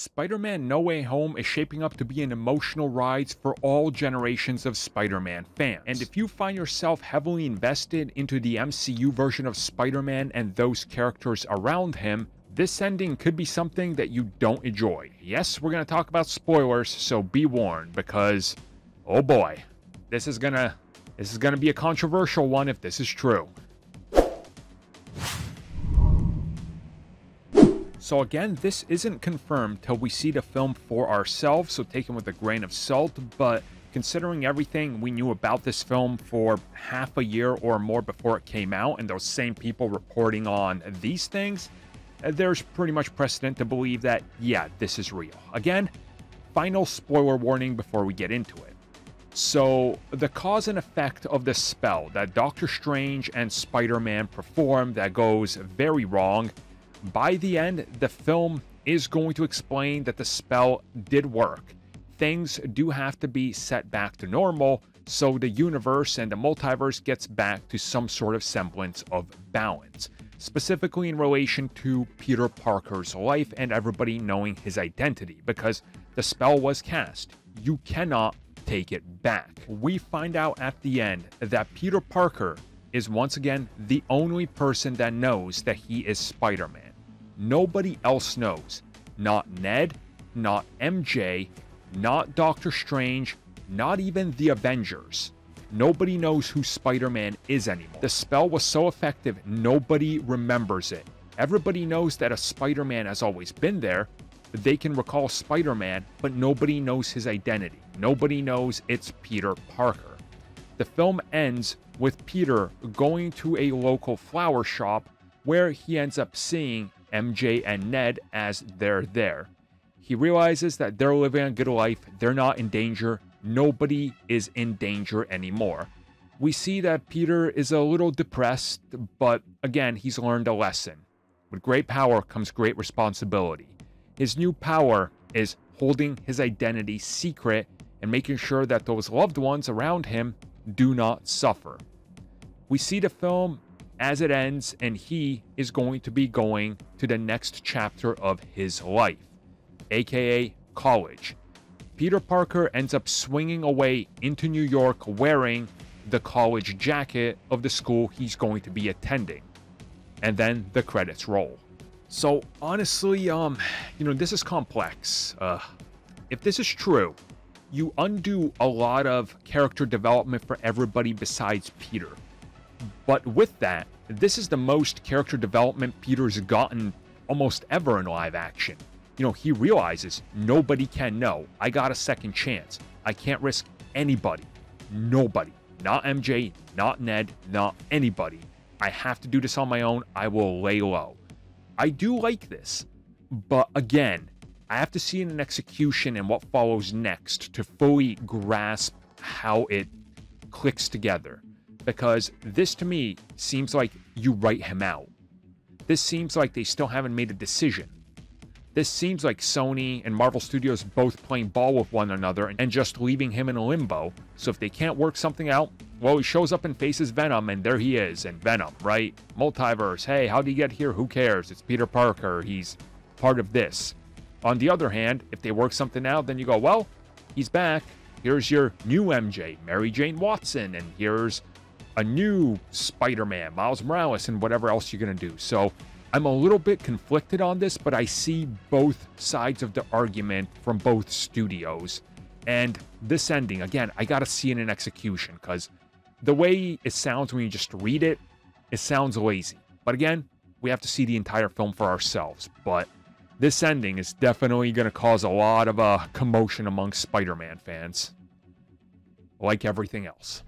Spider-Man No Way Home is shaping up to be an emotional ride for all generations of Spider-Man fans. And if you find yourself heavily invested into the MCU version of Spider-Man and those characters around him, this ending could be something that you don't enjoy. Yes, we're going to talk about spoilers, so be warned, because, oh boy, this is gonna be a controversial one if this is true. So again, this isn't confirmed till we see the film for ourselves, so take it with a grain of salt, but considering everything we knew about this film for half a year or more before it came out, and those same people reporting on these things, there's pretty much precedent to believe that, yeah, this is real. Again, final spoiler warning before we get into it. So, the cause and effect of the spell that Doctor Strange and Spider-Man perform that goes very wrong, by the end, the film is going to explain that the spell did work. Things do have to be set back to normal, so the universe and the multiverse gets back to some sort of semblance of balance, specifically in relation to Peter Parker's life and everybody knowing his identity, because the spell was cast. You cannot take it back. We find out at the end that Peter Parker is once again the only person that knows that he is Spider-Man. Nobody else knows. Not Ned, not MJ, not Doctor Strange, not even the Avengers. Nobody knows who Spider-Man is anymore. The spell was so effective, nobody remembers it. Everybody knows that a Spider-Man has always been there. They can recall Spider-Man, but nobody knows his identity. Nobody knows it's Peter Parker. The film ends with Peter going to a local flower shop where he ends up seeing MJ and Ned as they're there. He realizes that they're living a good life, they're not in danger, nobody is in danger anymore. We see that Peter is a little depressed, but again, he's learned a lesson. With great power comes great responsibility. His new power is holding his identity secret and making sure that those loved ones around him do not suffer. We see the film as it ends, and he is going to be going to the next chapter of his life, aka college. Peter Parker ends up swinging away into New York wearing the college jacket of the school he's going to be attending. And then the credits roll. So honestly, this is complex. If this is true, you undo a lot of character development for everybody besides Peter. But with that, this is the most character development Peter's gotten almost ever in live action. He realizes nobody can know. I got a second chance. I can't risk anybody. Nobody. Not MJ, not Ned, not anybody. I have to do this on my own. I will lay low. I do like this. But again, I have to see it in execution and what follows next to fully grasp how it clicks together. Because this to me seems like you write him out. This seems like they still haven't made a decision. This seems like Sony and Marvel Studios both playing ball with one another and just leaving him in a limbo. So if they can't work something out, well, he shows up and faces Venom, and there he is. And Venom, right? Multiverse. Hey, how'd he get here? Who cares? It's Peter Parker. He's part of this. On the other hand, if they work something out, then you go, well, he's back. Here's your new MJ, Mary Jane Watson, and here's a new Spider-Man, Miles Morales, and whatever else you're going to do. So I'm a little bit conflicted on this, but I see both sides of the argument from both studios. And this ending, again, I got to see it in execution, because the way it sounds when you just read it, it sounds lazy. But again, we have to see the entire film for ourselves. But this ending is definitely going to cause a lot of commotion among Spider-Man fans, like everything else.